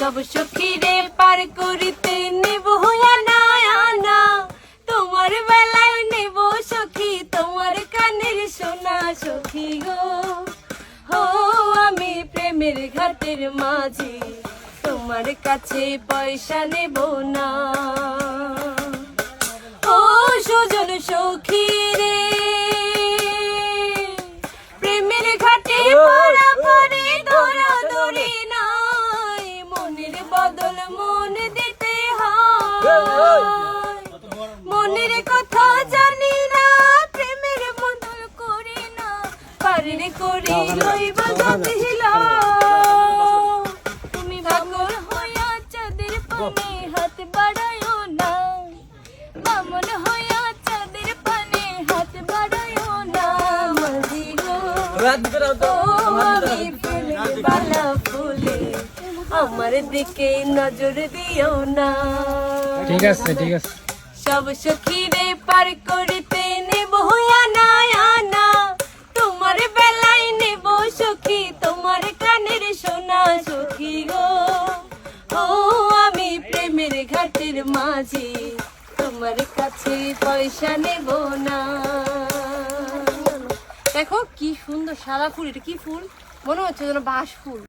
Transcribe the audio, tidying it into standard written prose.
সব সখীরে পার করিতে নেব আনা আনা, তোমার বেলায় নেব সখী তোমার কানের সোনা সখী গো। ও আমি প্রেমের ঘাটের মাঝি, তোমার কাছে পয়সা নেব না। ও সুজন সখী রে, প্রেমের ঘাটে পারাপারে ধরাধরি নাই, মনের বদল মন দিতে হয়। মনের কথা জানি না, প্রেমের বদল করি না, পারে করি লইব দিল। তুমি পাগল হইয়া চাঁদের পানে হাত বাড়ায়ো না, বামন হইয়া চাঁদের পানে হাত বাড়ায়ো না। মাঝি গো, ও আমি প্রেমের বালা ফুলে, আমার দিকে নজর দিও না। ঠিক আছে ঠিক আছে। সব সখীরে পার করিতে নেব আনা আনা, তোমার বেলায় নেব সখী তোমার কানের সোনা সখী গো। ও আমি প্রেমের ঘাটের মাঝি, তোমার কাছে পয়সা নেব না। দেখো কি সুন্দর সাদা ফুল, এটা কি ফুল? মনে হচ্ছে যেন বাঁশ ফুল।